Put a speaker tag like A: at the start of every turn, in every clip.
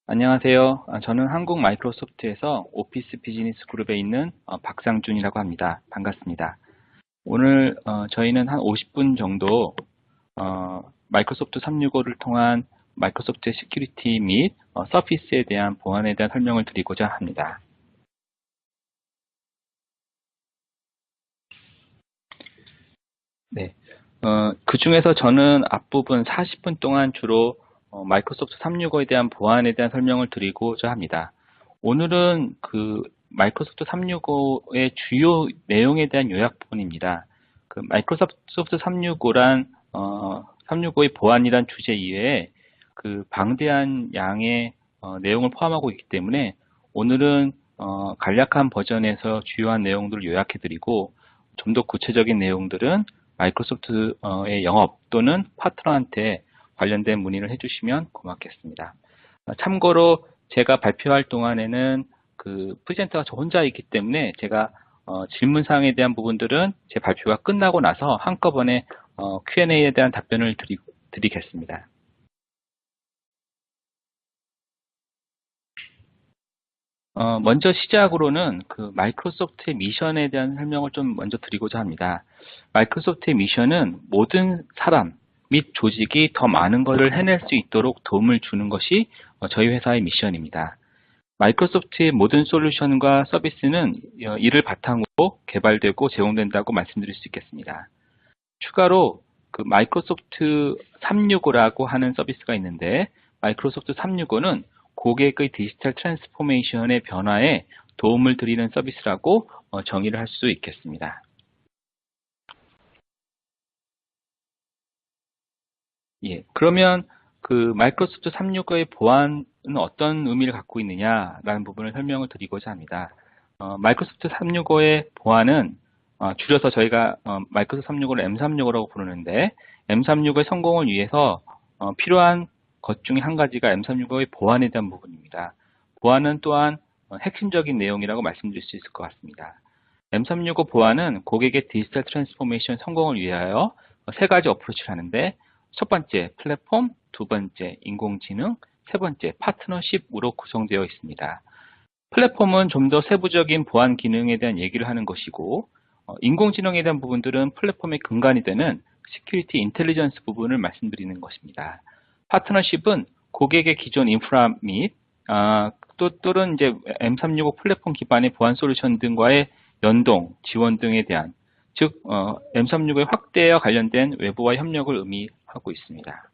A: 안녕하세요. 저는 한국 마이크로소프트에서 오피스 비즈니스 그룹에 있는 박상준이라고 합니다. 반갑습니다. 오늘 저희는 한 50분 정도 마이크로소프트 365를 통한 마이크로소프트의 시큐리티 및 서피스에 대한 보안에 대한 설명을 드리고자 합니다. 네. 그 중에서 저는 앞부분 40분 동안 주로 마이크로소프트 365에 대한 보안에 대한 설명을 드리고자 합니다. 오늘은 그 마이크로소프트 365의 주요 내용에 대한 요약 부분입니다. 그 마이크로소프트 365란 365의 보안이란 주제 이외에 그 방대한 양의 내용을 포함하고 있기 때문에 오늘은 간략한 버전에서 주요한 내용들을 요약해드리고 좀 더 구체적인 내용들은 마이크로소프트의 영업 또는 파트너한테 관련된 문의를 해주시면 고맙겠습니다. 참고로 제가 발표할 동안에는 그 프레젠터가 저 혼자 있기 때문에 제가 질문사항에 대한 부분들은 제 발표가 끝나고 나서 한꺼번에 Q&A에 대한 답변을 드리겠습니다. 먼저 시작으로는 그 마이크로소프트의 미션에 대한 설명을 좀 먼저 드리고자 합니다. 마이크로소프트의 미션은 모든 사람 및 조직이 더 많은 것을 해낼 수 있도록 도움을 주는 것이 저희 회사의 미션입니다. 마이크로소프트의 모든 솔루션과 서비스는 이를 바탕으로 개발되고 제공된다고 말씀드릴 수 있겠습니다. 추가로 그 마이크로소프트 365라고 하는 서비스가 있는데 마이크로소프트 365는 고객의 디지털 트랜스포메이션의 변화에 도움을 드리는 서비스라고 정의를 할 수 있겠습니다. 예, 그러면 그 마이크로소프트 365의 보안은 어떤 의미를 갖고 있느냐라는 부분을 설명을 드리고자 합니다. 마이크로소프트 365의 보안은 줄여서 저희가 마이크로소프트 365를 M365라고 부르는데 M365의 성공을 위해서 필요한 것 중에 한 가지가 M365의 보안에 대한 부분입니다. 보안은 또한 핵심적인 내용이라고 말씀드릴 수 있을 것 같습니다. M365 보안은 고객의 디지털 트랜스포메이션 성공을 위하여 세 가지 어프로치를 하는데 첫 번째 플랫폼, 두 번째 인공지능, 세 번째 파트너십으로 구성되어 있습니다. 플랫폼은 좀 더 세부적인 보안 기능에 대한 얘기를 하는 것이고 인공지능에 대한 부분들은 플랫폼의 근간이 되는 시큐리티 인텔리전스 부분을 말씀드리는 것입니다. 파트너십은 고객의 기존 인프라 및 또는 이제 M365 플랫폼 기반의 보안 솔루션 등과의 연동, 지원 등에 대한 즉 M365의 확대와 관련된 외부와 협력을 의미하고 있습니다.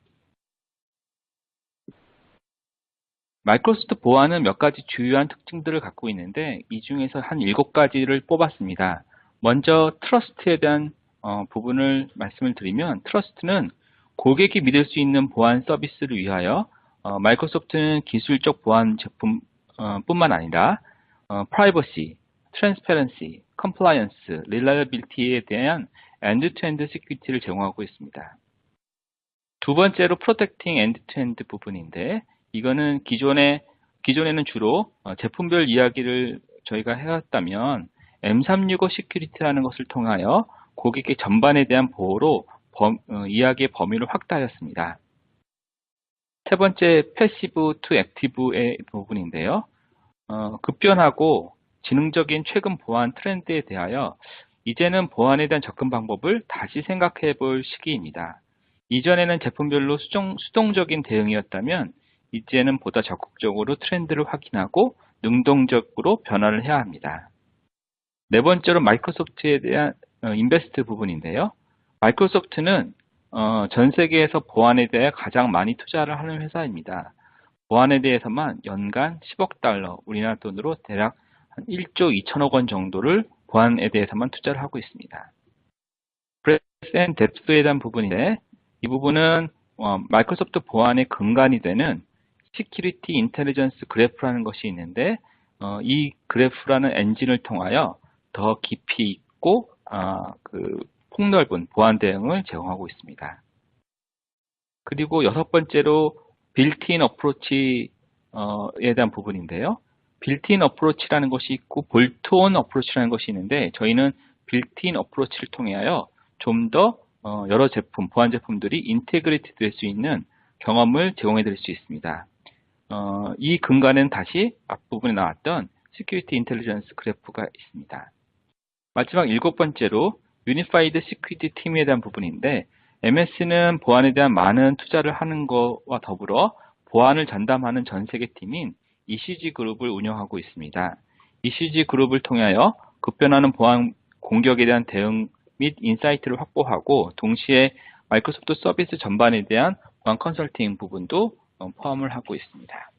A: 마이크로소프트 보안은 몇 가지 주요한 특징들을 갖고 있는데 이 중에서 한 7가지를 뽑았습니다. 먼저 트러스트에 대한 부분을 말씀을 드리면 트러스트는 고객이 믿을 수 있는 보안 서비스를 위하여 마이크로소프트는 기술적 보안 제품 뿐만 아니라 프라이버시, 트랜스페런시, 컴플라이언스, 릴라이어빌티에 대한 엔드-투-엔드 시큐리티를 제공하고 있습니다. 두 번째로 프로텍팅 엔드-투-엔드 부분인데 이거는 기존에는 주로 제품별 이야기를 저희가 해왔다면 M365 시큐리티라는 것을 통하여 고객의 전반에 대한 보호로 이야기의 범위를 확대하였습니다. 세 번째 패시브 투 액티브의 부분인데요. 급변하고 지능적인 최근 보안 트렌드에 대하여 이제는 보안에 대한 접근 방법을 다시 생각해 볼 시기입니다. 이전에는 제품별로 수동적인 대응이었다면 이제는 보다 적극적으로 트렌드를 확인하고 능동적으로 변화를 해야 합니다. 네 번째로 마이크로소프트에 대한 인베스트 부분인데요. 마이크로소프트는 전 세계에서 보안에 대해 가장 많이 투자를 하는 회사입니다. 보안에 대해서만 연간 10억 달러, 우리나라 돈으로 대략 한 1조 2천억 원 정도를 보안에 대해서만 투자를 하고 있습니다. 브레스 앤 뎁스에 대한 부분인데 이 부분은 마이크로소프트 보안의 근간이 되는 시큐리티 인텔리전스 그래프라는 것이 있는데 이 그래프라는 엔진을 통하여 더 깊이 있고 폭넓은 보안 대응을 제공하고 있습니다. 그리고 여섯 번째로 빌트인 어프로치에 대한 부분인데요. 빌트인 어프로치라는 것이 있고 볼트온 어프로치라는 것이 있는데 저희는 빌트인 어프로치를 통하여 좀 더 여러 제품, 보안 제품들이 인테그레이트 될 수 있는 경험을 제공해 드릴 수 있습니다. 이 근간에는 다시 앞부분에 나왔던 시큐리티 인텔리전스 그래프가 있습니다. 마지막 7번째로 유니파이드 시큐리티 팀에 대한 부분인데, MS는 보안에 대한 많은 투자를 하는 것과 더불어 보안을 전담하는 전 세계 팀인 ECG 그룹을 운영하고 있습니다. ECG 그룹을 통하여 급변하는 보안 공격에 대한 대응 및 인사이트를 확보하고, 동시에 마이크로소프트 서비스 전반에 대한 보안 컨설팅 부분도 포함을 하고 있습니다.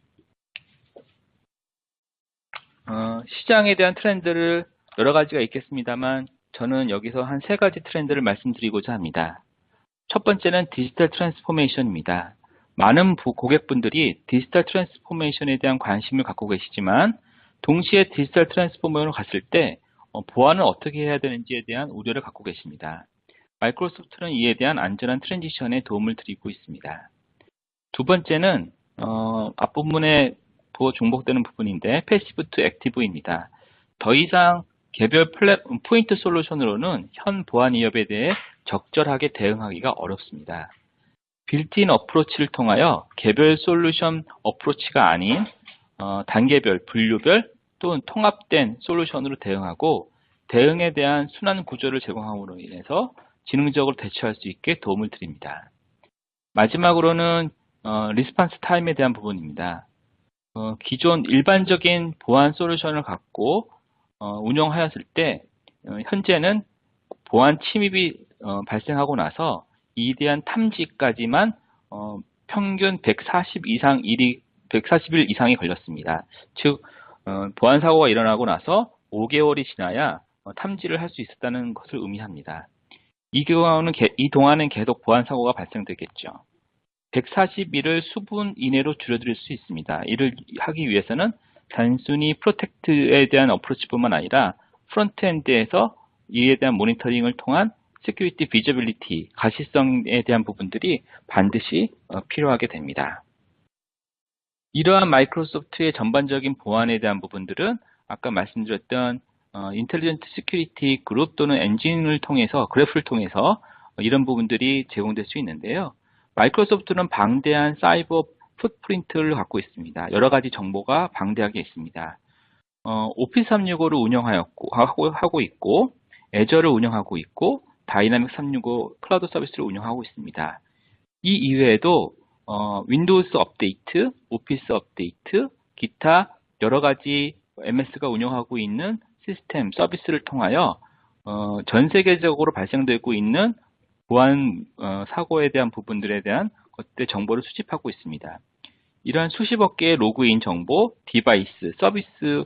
A: 시장에 대한 트렌드를 여러 가지가 있겠습니다만, 저는 여기서 한 3가지 트렌드를 말씀드리고자 합니다. 첫 번째는 디지털 트랜스포메이션입니다. 많은 고객분들이 디지털 트랜스포메이션에 대한 관심을 갖고 계시지만, 동시에 디지털 트랜스포메이션으로 갔을 때 보안을 어떻게 해야 되는지에 대한 우려를 갖고 계십니다. 마이크로소프트는 이에 대한 안전한 트랜지션에 도움을 드리고 있습니다. 두 번째는 앞부분에 중복되는 부분인데, 패시브 투 액티브입니다. 더 이상 개별 포인트 솔루션으로는 현 보안 위협에 대해 적절하게 대응하기가 어렵습니다. 빌트인 어프로치를 통하여 개별 솔루션 어프로치가 아닌 단계별, 분류별 또는 통합된 솔루션으로 대응하고, 대응에 대한 순환 구조를 제공함으로 인해서 지능적으로 대처할 수 있게 도움을 드립니다. 마지막으로는 리스판스 타임에 대한 부분입니다. 기존 일반적인 보안 솔루션을 갖고 운영하였을 때, 현재는 보안 침입이 발생하고 나서 이에 대한 탐지까지만 평균 140일 이상이 걸렸습니다. 즉, 보안 사고가 일어나고 나서 5개월이 지나야 탐지를 할 수 있었다는 것을 의미합니다. 이 동안은 계속 보안 사고가 발생되겠죠. 140일을 수분 이내로 줄여드릴 수 있습니다. 이를 하기 위해서는 단순히 프로텍트에 대한 어프로치뿐만 아니라 프론트엔드에서 이에 대한 모니터링을 통한 시큐리티 비저빌리티, 가시성에 대한 부분들이 반드시 필요하게 됩니다. 이러한 마이크로소프트의 전반적인 보안에 대한 부분들은 아까 말씀드렸던 인텔리전트 시큐리티 그룹 또는 엔진을 통해서, 그래프를 통해서 이런 부분들이 제공될 수 있는데요. 마이크로소프트는 방대한 사이버 풋프린트를 갖고 있습니다. 여러 가지 정보가 방대하게 있습니다. 오피스 365를 하고 있고, 애저를 운영하고 있고, 다이나믹 365 클라우드 서비스를 운영하고 있습니다. 이 이외에도 윈도우스 업데이트, 오피스 업데이트, 기타 여러 가지 MS가 운영하고 있는 시스템, 서비스를 통하여 전 세계적으로 발생되고 있는 보안 사고에 대한 부분들에 대한 것들 정보를 수집하고 있습니다. 이러한 수십억 개의 로그인 정보, 디바이스, 서비스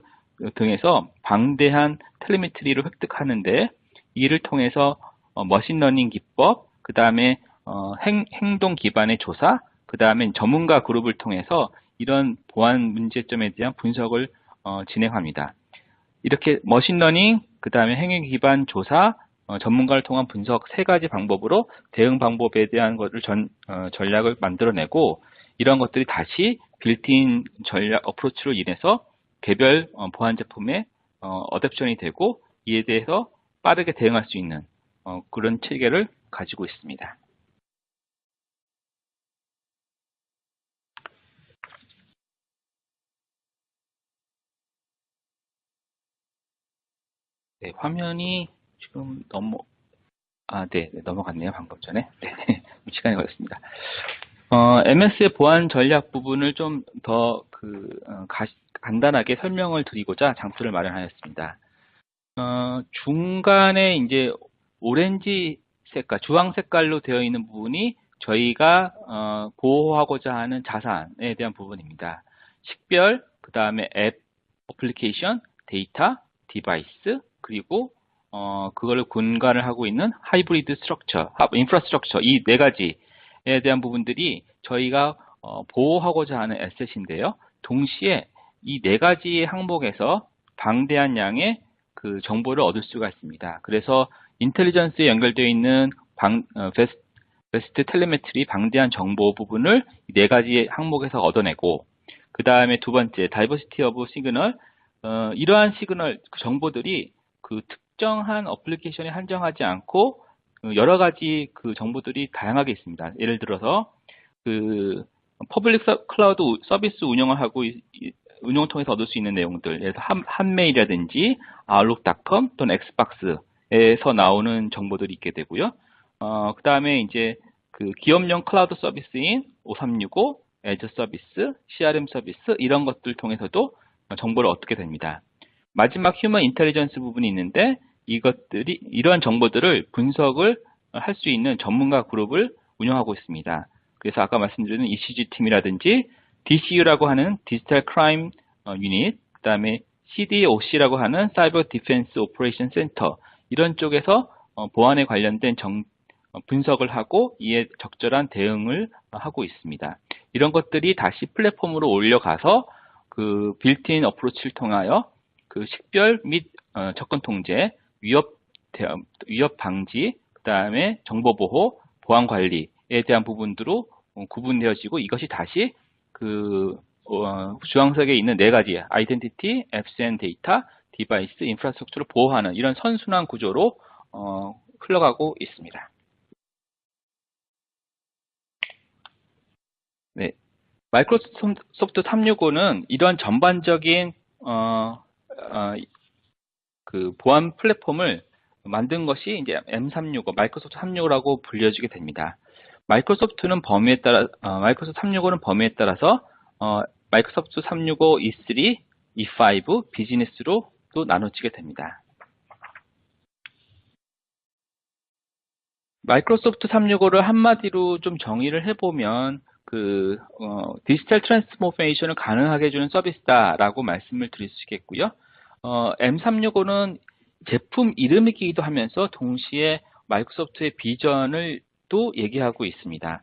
A: 등에서 방대한 텔레메트리를 획득하는데, 이를 통해서 머신러닝 기법, 그 다음에 행동 기반의 조사, 그 다음에 전문가 그룹을 통해서 이런 보안 문제점에 대한 분석을 진행합니다. 이렇게 머신러닝, 그 다음에 행위 기반 조사, 전문가를 통한 분석 3가지 방법으로 대응 방법에 대한 것을 전략을 만들어내고, 이런 것들이 다시 빌트인 전략 어프로치로 인해서 개별 보안 제품에 어댑션이 되고, 이에 대해서 빠르게 대응할 수 있는 그런 체계를 가지고 있습니다. 네, 화면이 지금 넘어갔네요. 방금 전에. 네, 시간이 걸렸습니다. MS의 보안 전략 부분을 좀 더 간단하게 설명을 드리고자 장표를 마련하였습니다. 중간에 이제 오렌지 색깔, 주황 색깔로 되어 있는 부분이 저희가 보호하고자 하는 자산에 대한 부분입니다. 식별, 그 다음에 앱, 어플리케이션, 데이터, 디바이스, 그리고 그거를 근간을 하고 있는 하이브리드 스트럭처, 인프라스트럭처, 이 4가지에 대한 부분들이 저희가 보호하고자 하는 에셋인데요. 동시에 이 4가지의 항목에서 방대한 양의 그 정보를 얻을 수가 있습니다. 그래서 인텔리전스에 연결되어 있는 베스트 텔레메트리 방대한 정보 부분을 4가지 항목에서 얻어내고, 그 다음에 두 번째 다이버시티 오브 시그널, 이러한 시그널 정보들이 그 특정한 어플리케이션에 한정하지 않고 여러 가지 그 정보들이 다양하게 있습니다. 예를 들어서 그 퍼블릭 클라우드 서비스 운영을 하고 운영을 통해서 얻을 수 있는 내용들, 예를 들어 한메일이라든지 아웃룩.com 또는 엑스박스에서 나오는 정보들이 있게 되고요. 그 다음에 이제 그 기업용 클라우드 서비스인 5365, 애저 서비스, CRM 서비스 이런 것들 통해서도 정보를 얻게 됩니다. 마지막 휴먼 인텔리전스 부분이 있는데 이러한 정보들을 분석을 할 수 있는 전문가 그룹을 운영하고 있습니다. 그래서 아까 말씀드린 ECG 팀이라든지 DCU라고 하는 디지털 크라임 유닛, 그 다음에 CDOC라고 하는 사이버 디펜스 오퍼레이션 센터 이런 쪽에서 보안에 관련된 분석을 하고 이에 적절한 대응을 하고 있습니다. 이런 것들이 다시 플랫폼으로 올려가서 그 빌트인 어프로치를 통하여 그 식별 및 접근 통제, 위협 방지, 그 다음에 정보 보호, 보안 관리에 대한 부분으로 구분되어지고 이것이 다시 그 주황색에 있는 네 가지 아이덴티티, 앱스 앤 데이터, 디바이스, 인프라스트럭처를 보호하는 이런 선순환 구조로 흘러가고 있습니다. 네, 마이크로소프트 365는 이런 전반적인 그 보안 플랫폼을 만든 것이 이제 M365, 마이크로소프트 365라고 불려지게 됩니다. 마이크로소프트 365는 범위에 따라서 마이크로소프트 365 E3, E5, 비즈니스로 또 나눠지게 됩니다. 마이크로소프트 365를 한마디로 좀 정의를 해보면 디지털 트랜스포메이션을 가능하게 해주는 서비스다라고 말씀을 드릴 수 있겠고요. M365는 제품 이름이기도 하면서 동시에 마이크로소프트의 비전을 또 얘기하고 있습니다.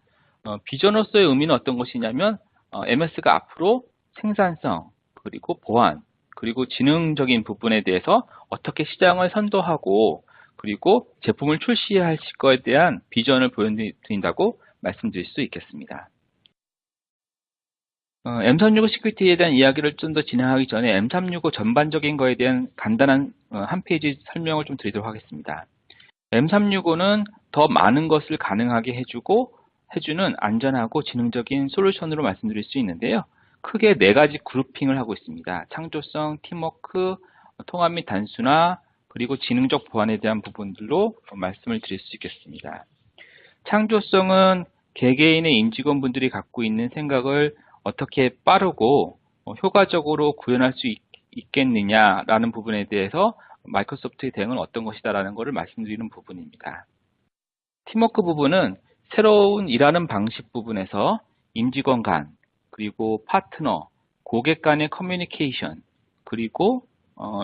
A: 비전으로서의 의미는 어떤 것이냐면 MS가 앞으로 생산성, 그리고 보안, 그리고 지능적인 부분에 대해서 어떻게 시장을 선도하고 그리고 제품을 출시할 거에 대한 비전을 보여드린다고 말씀드릴 수 있겠습니다. M365 시큐리티에 대한 이야기를 좀 더 진행하기 전에 M365 전반적인 거에 대한 간단한 한 페이지 설명을 좀 드리도록 하겠습니다. M365는 더 많은 것을 가능하게 해주는 안전하고 지능적인 솔루션으로 말씀드릴 수 있는데요. 크게 네 가지 그룹핑을 하고 있습니다. 창조성, 팀워크, 통합 및 단순화, 그리고 지능적 보안에 대한 부분들로 말씀을 드릴 수 있겠습니다. 창조성은 개개인의 임직원분들이 갖고 있는 생각을 어떻게 빠르고 효과적으로 구현할 수 있겠느냐라는 부분에 대해서 마이크로소프트의 대응은 어떤 것이다라는 것을 말씀드리는 부분입니다. 팀워크 부분은 새로운 일하는 방식 부분에서 임직원 간, 그리고 파트너, 고객 간의 커뮤니케이션, 그리고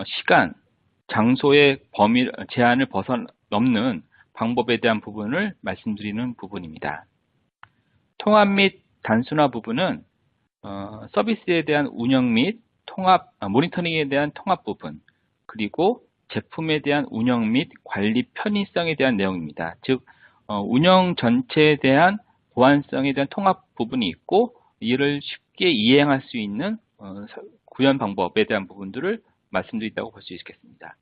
A: 시간, 장소의 제한을 넘는 방법에 대한 부분을 말씀드리는 부분입니다. 통합 및 단순화 부분은 서비스에 대한 운영 및 모니터링에 대한 통합 부분, 그리고 제품에 대한 운영 및 관리 편의성에 대한 내용입니다. 즉, 운영 전체에 대한 보안성에 대한 통합 부분이 있고, 이를 쉽게 이행할 수 있는 구현 방법에 대한 부분들을 말씀드린다고 볼 수 있겠습니다.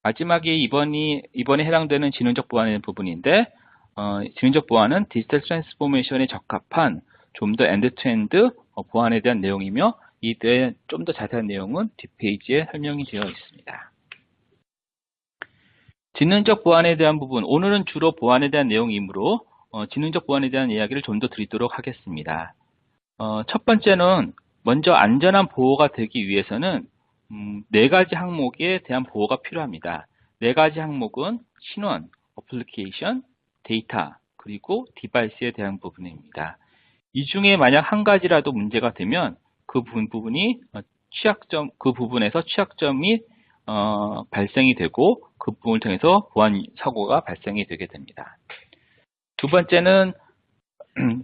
A: 마지막에 이번에 해당되는 지능적 보안의 부분인데, 지능적 보안은 디지털 트랜스포메이션에 적합한 좀 더 엔드-투-엔드 보안에 대한 내용이며 이에 좀 더 자세한 내용은 뒷페이지에 설명이 되어 있습니다. 지능적 보안에 대한 부분, 오늘은 주로 보안에 대한 내용이므로 지능적 보안에 대한 이야기를 좀 더 드리도록 하겠습니다. 첫 번째는 먼저 안전한 보호가 되기 위해서는 네 가지 항목에 대한 보호가 필요합니다. 네 가지 항목은 신원, 어플리케이션, 데이터, 그리고 디바이스에 대한 부분입니다. 이 중에 만약 한 가지라도 문제가 되면 그 부분에서 취약점이 발생이 되고 그 부분을 통해서 보안 사고가 발생이 되게 됩니다. 두 번째는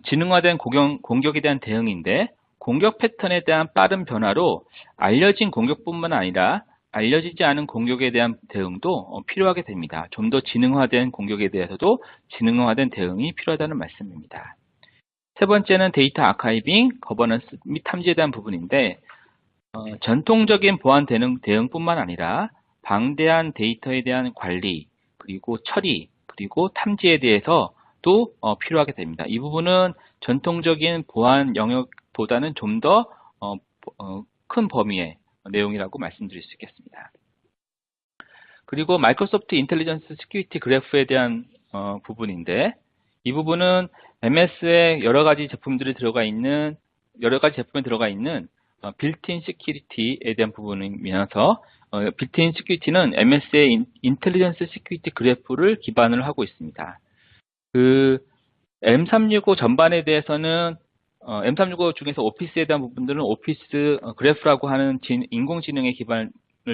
A: 지능화된 공격에 대한 대응인데 공격 패턴에 대한 빠른 변화로 알려진 공격뿐만 아니라 알려지지 않은 공격에 대한 대응도 필요하게 됩니다. 좀 더 지능화된 공격에 대해서도 지능화된 대응이 필요하다는 말씀입니다. 세 번째는 데이터 아카이빙, 거버넌스 및 탐지에 대한 부분인데 전통적인 보안 대응뿐만 아니라 방대한 데이터에 대한 관리, 그리고 처리, 그리고 탐지에 대해서 것도 필요하게 됩니다. 이 부분은 전통적인 보안 영역보다는 좀 더 큰 범위의 내용이라고 말씀드릴 수 있겠습니다. 그리고 마이크로소프트 인텔리전스 시큐리티 그래프에 대한 부분인데, 이 부분은 MS에 여러 가지 제품에 들어가 있는 빌트인 시큐리티에 대한 부분이면서 빌트인 시큐리티는 MS의 인텔리전스 시큐리티 그래프를 기반으로 하고 있습니다. 그 M365 전반에 대해서는 M365 중에서 오피스에 대한 부분들은 오피스 그래프라고 하는 인공지능의 기반을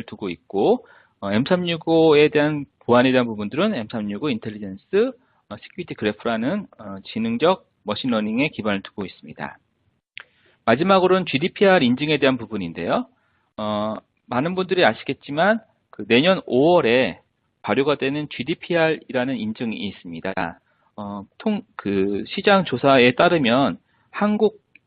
A: 두고 있고, M365에 대한 보안에 대한 부분들은 M365 인텔리전스 시큐리티 그래프라는 지능적 머신러닝의 기반을 두고 있습니다. 마지막으로는 GDPR 인증에 대한 부분인데요. 많은 분들이 아시겠지만 내년 5월에 발효가 되는 GDPR이라는 인증이 있습니다. 시장 조사에 따르면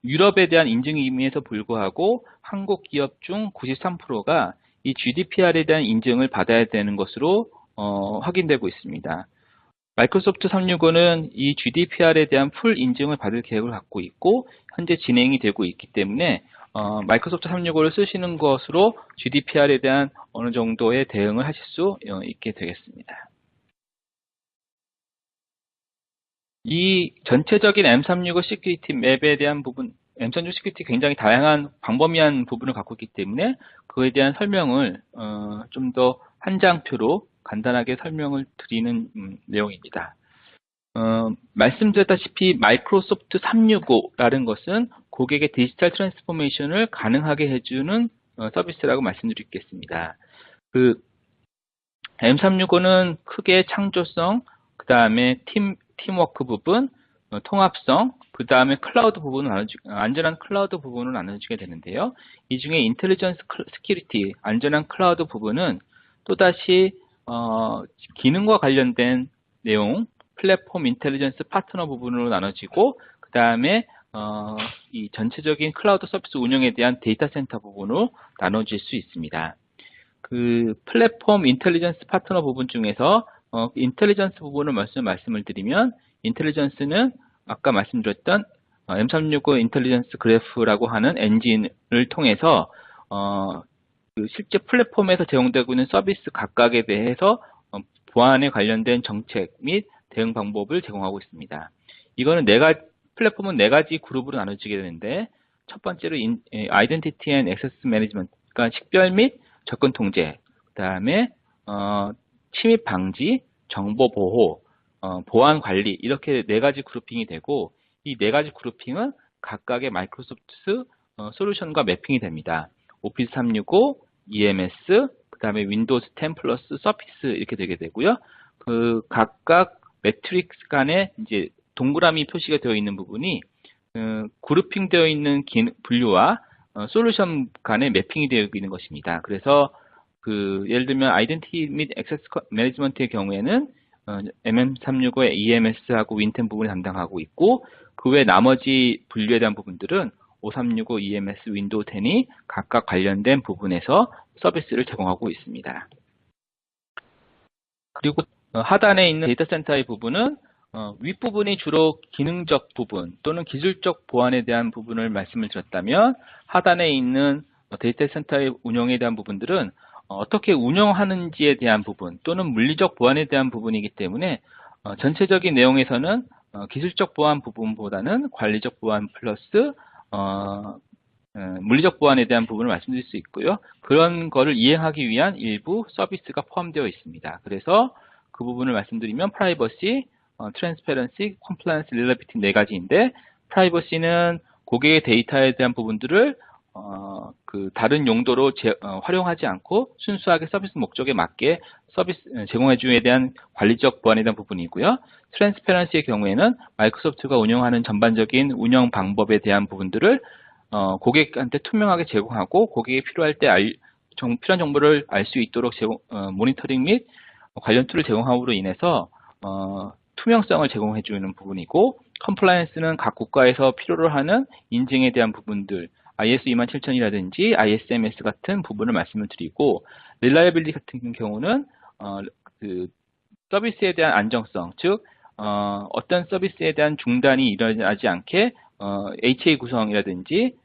A: 유럽에 대한 인증임에도 불구하고 한국 기업 중 93%가 이 GDPR에 대한 인증을 받아야 되는 것으로 확인되고 있습니다. 마이크로소프트 365는 이 GDPR에 대한 풀 인증을 받을 계획을 갖고 있고 현재 진행이 되고 있기 때문에 마이크로소프트 365를 쓰시는 것으로 GDPR에 대한 어느 정도의 대응을 하실 수 있게 되겠습니다. 이 전체적인 M365 시큐리티 맵에 대한 부분, M365 시큐리티 굉장히 다양한 광범위한 부분을 갖고 있기 때문에 그에 대한 설명을 좀 더 한 장표로 간단하게 설명을 드리는 내용입니다. 말씀드렸다시피 마이크로소프트 365라는 것은 고객의 디지털 트랜스포메이션을 가능하게 해주는 서비스라고 말씀드리겠습니다. M365는 크게 창조성, 그 다음에 팀워크 부분, 통합성, 그 다음에 클라우드 부분을 안전한 클라우드 부분을 나눠주게 되는데요. 이 중에 인텔리전스 시큐리티, 안전한 클라우드 부분은 또다시 기능과 관련된 내용, 플랫폼 인텔리전스 파트너 부분으로 나눠지고, 그 다음에 이 전체적인 클라우드 서비스 운영에 대한 데이터 센터 부분으로 나눠질 수 있습니다. 플랫폼 인텔리전스 파트너 부분 중에서 인텔리전스 부분을 말씀을 드리면, 인텔리전스는 아까 말씀드렸던 M365 인텔리전스 그래프라고 하는 엔진을 통해서 실제 플랫폼에서 제공되고 있는 서비스 각각에 대해서 보안에 관련된 정책 및 대응 방법을 제공하고 있습니다. 이거는 플랫폼은 4가지 그룹으로 나눠지게 되는데, 첫 번째로 아이덴티티 앤 액세스 매니지먼트, 그러니까 식별 및 접근 통제, 그 다음에 침입 방지, 정보 보호, 보안 관리, 이렇게 4가지 그룹핑이 되고, 이 4가지 그룹핑은 각각의 마이크로소프트 솔루션과 매핑이 됩니다. 오피스 365, EMS, 그 다음에 윈도우 10 플러스 서피스 이렇게 되게 되고요. 각각 매트릭스 간에 이제 동그라미 표시가 되어 있는 부분이 그룹핑 되어 있는 분류와 솔루션 간에 매핑이 되어 있는 것입니다. 그래서 예를 들면 아이덴티티 및 액세스 매니지먼트의 경우에는 MM365의 EMS하고 윈10 부분을 담당하고 있고, 그 외 나머지 분류에 대한 부분들은 5365 EMS, 윈도우 10이 각각 관련된 부분에서 서비스를 제공하고 있습니다. 그리고 하단에 있는 데이터 센터의 부분은 윗부분이 주로 기능적 부분 또는 기술적 보안에 대한 부분을 말씀을 드렸다면, 하단에 있는 데이터 센터의 운영에 대한 부분들은 어떻게 운영하는지에 대한 부분 또는 물리적 보안에 대한 부분이기 때문에 전체적인 내용에서는 기술적 보안 부분보다는 관리적 보안 플러스 물리적 보안에 대한 부분을 말씀드릴 수 있고요. 그런 거를 이행하기 위한 일부 서비스가 포함되어 있습니다. 그래서 그 부분을 말씀드리면 프라이버시, 트랜스페런시, 컴플라이언스, 릴레비티 4가지인데, 프라이버시는 고객의 데이터에 대한 부분들을 다른 용도로 활용하지 않고 순수하게 서비스 목적에 맞게 제공해줌에 대한 관리적 보안에 대한 부분이고요. 트랜스페런시의 경우에는 마이크로소프트가 운영하는 전반적인 운영 방법에 대한 부분들을 고객한테 투명하게 제공하고, 고객이 필요할 때 필요한 정보를 알 수 있도록 모니터링 및 관련 툴을 제공함으로 인해서 투명성을 제공해주는 부분이고, 컴플라이언스는 각 국가에서 필요로 하는 인증에 대한 부분들, IS 27000이라든지 ISMS 같은 부분을 말씀을 드리고, 릴라이빌리티 같은 경우는 서비스에 대한 안정성, 즉 어떤 서비스에 대한 중단이 일어나지 않게 HA 구성이라든지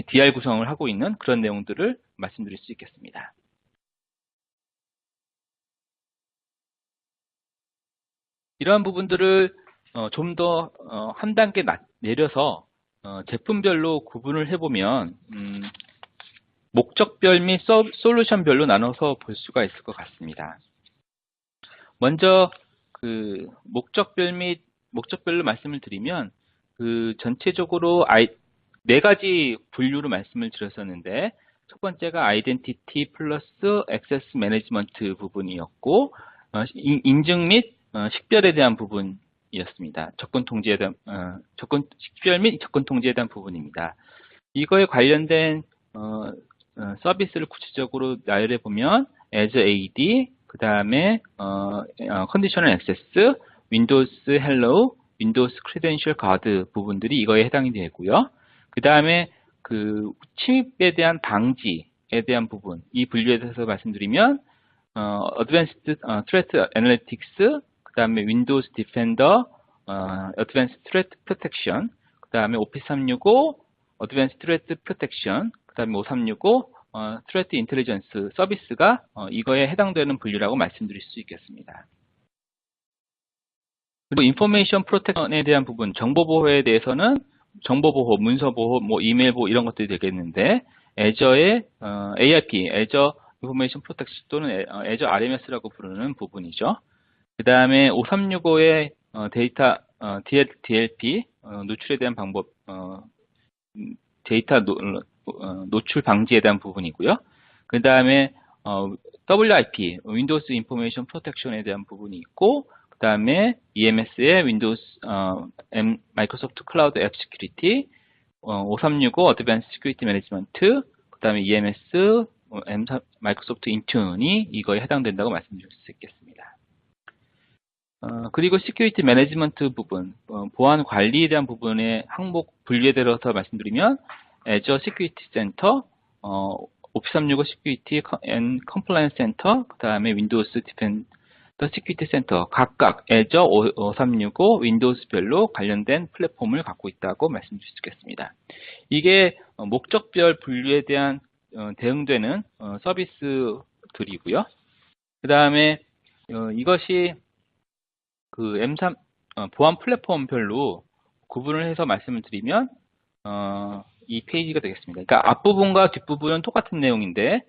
A: DR 구성을 하고 있는 그런 내용들을 말씀드릴 수 있겠습니다. 이러한 부분들을 좀 더 한 단계 내려서 제품별로 구분을 해보면 목적별 및 솔루션별로 나눠서 볼 수가 있을 것 같습니다. 먼저 그 목적별로 말씀을 드리면 전체적으로 네 가지 분류로 말씀을 드렸었는데 첫 번째가 아이덴티티 플러스 액세스 매니지먼트 부분이었고 인증 및 식별에 대한 부분이었습니다. 식별 및 접근 통제에 대한 부분입니다. 이거에 관련된 서비스를 구체적으로 나열해 보면 as AD, 그 다음에 컨디셔널 액세스, 윈도우스 헬로우, 윈도우스 크레덴셜 가드 부분들이 이거에 해당이 되고요. 그 다음에 침입에 대한 방지에 대한 부분, 이 분류에 대해서 말씀드리면 Advanced Threat Analytics, 그 다음에 윈도우스 디펜더, Advanced Threat Protection, 그 다음에 오피스 365, Advanced Threat Protection, 그 다음에 5365 Threat Intelligence 서비스가 이거에 해당되는 분류라고 말씀드릴 수 있겠습니다. 그리고 인포메이션 프로텍션에 대한 부분, 정보보호에 대해서는 정보보호, 문서보호, 이메일 보호 이런 것들이 되겠는데 Azure의 ARP, Azure Information Protection 또는 Azure RMS라고 부르는 부분이죠. 그 다음에 5365의 데이터 DLP 노출에 대한 방법, 데이터 노출 방지에 대한 부분이고요. 그 다음에 WIP, 윈도우스 인포메이션 프로텍션에 대한 부분이 있고, 그 다음에 EMS의 윈도우스 마이크로소프트 클라우드 앱 시큐리티, 5365 어드밴스 시큐리티 매니지먼트, 그 다음에 EMS, 마이크로소프트 인튠이 이거에 해당된다고 말씀드릴 수 있겠습니다. 그리고 시큐리티 매니지먼트 부분, 보안 관리에 대한 부분의 항목 분류에 들어서 말씀드리면 Azure Security Center, 오피스 365 Security and Compliance Center, 그 다음에 윈도우스 디펜더 시큐리티 센터 각각 Azure 5365 윈도우스별로 관련된 플랫폼을 갖고 있다고 말씀드릴 수 있겠습니다. 이게 목적별 분류에 대한 대응되는 서비스들이고요. 그 다음에 이것이 M3 보안 플랫폼별로 구분을 해서 말씀을 드리면 이 페이지가 되겠습니다. 그러니까 앞부분과 뒷부분은 똑같은 내용인데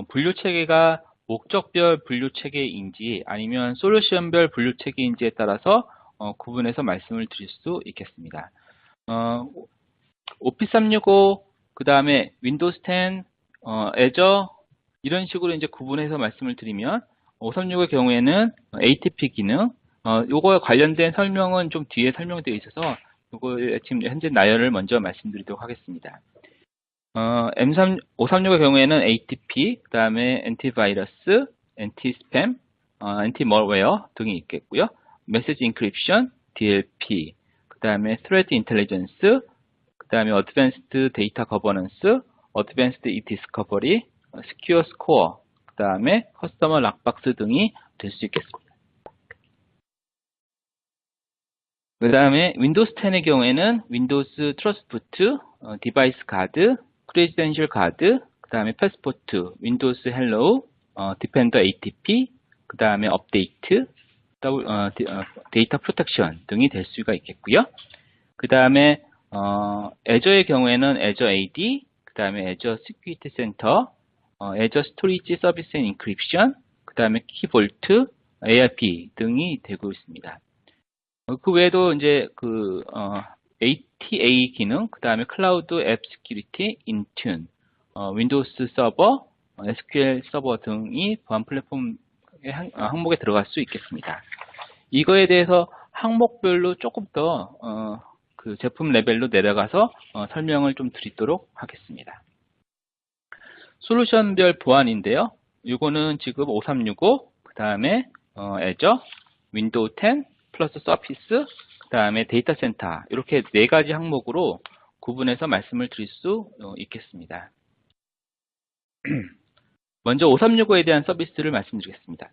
A: 분류 체계가 목적별 분류 체계인지 아니면 솔루션별 분류 체계인지에 따라서 구분해서 말씀을 드릴 수 있겠습니다. 오피스 365, 그 다음에 윈도우스 10, Azure 이런 식으로 이제 구분해서 말씀을 드리면 536의 경우에는 ATP 기능, 요거에 관련된 설명은 좀 뒤에 설명되어 있어서 요거 지금 현재 나열을 먼저 말씀드리도록 하겠습니다. 536의 경우에는 ATP, 그 다음에 엔티바이러스, 엔티스팸, 엔티멀웨어 등이 있겠고요. 메시지 인크립션, DLP, 그 다음에 Threat Intelligence, 그 다음에 Advanced Data Governance, Advanced E-Discovery, Secure Score, 그 다음에 커스터머 락박스 등이 될 수 있겠습니다. 그 다음에 윈도우스 10의 경우에는 윈도우스 트러스트부트, 디바이스 가드, 크레덴셜 가드, 그 다음에 패스포트, 윈도우스 헬로우, 디펜더 ATP, 그 다음에 업데이트, 데이터 프로텍션 등이 될 수가 있겠고요. 그 다음에 Azure의 경우에는 Azure AD, 그 다음에 Azure Security Center, Azure Storage Service and Encryption, 그 다음에 키볼트, ARP 등이 되고 있습니다. 그 외에도 이제 ATA 기능, 그 다음에 클라우드 앱 시큐리티, 인튠, 윈도우스 서버, SQL 서버 등이 보안 플랫폼 항목에 들어갈 수 있겠습니다. 이거에 대해서 항목별로 조금 더 그 제품 레벨로 내려가서 설명을 좀 드리도록 하겠습니다. 솔루션별 보안인데요. 이거는 지금 5365, 그 다음에 Azure, 윈도우 10, 플러스 서피스, 그 다음에 데이터 센터 이렇게 네 가지 항목으로 구분해서 말씀을 드릴 수 있겠습니다. 먼저 5365에 대한 서비스를 말씀드리겠습니다.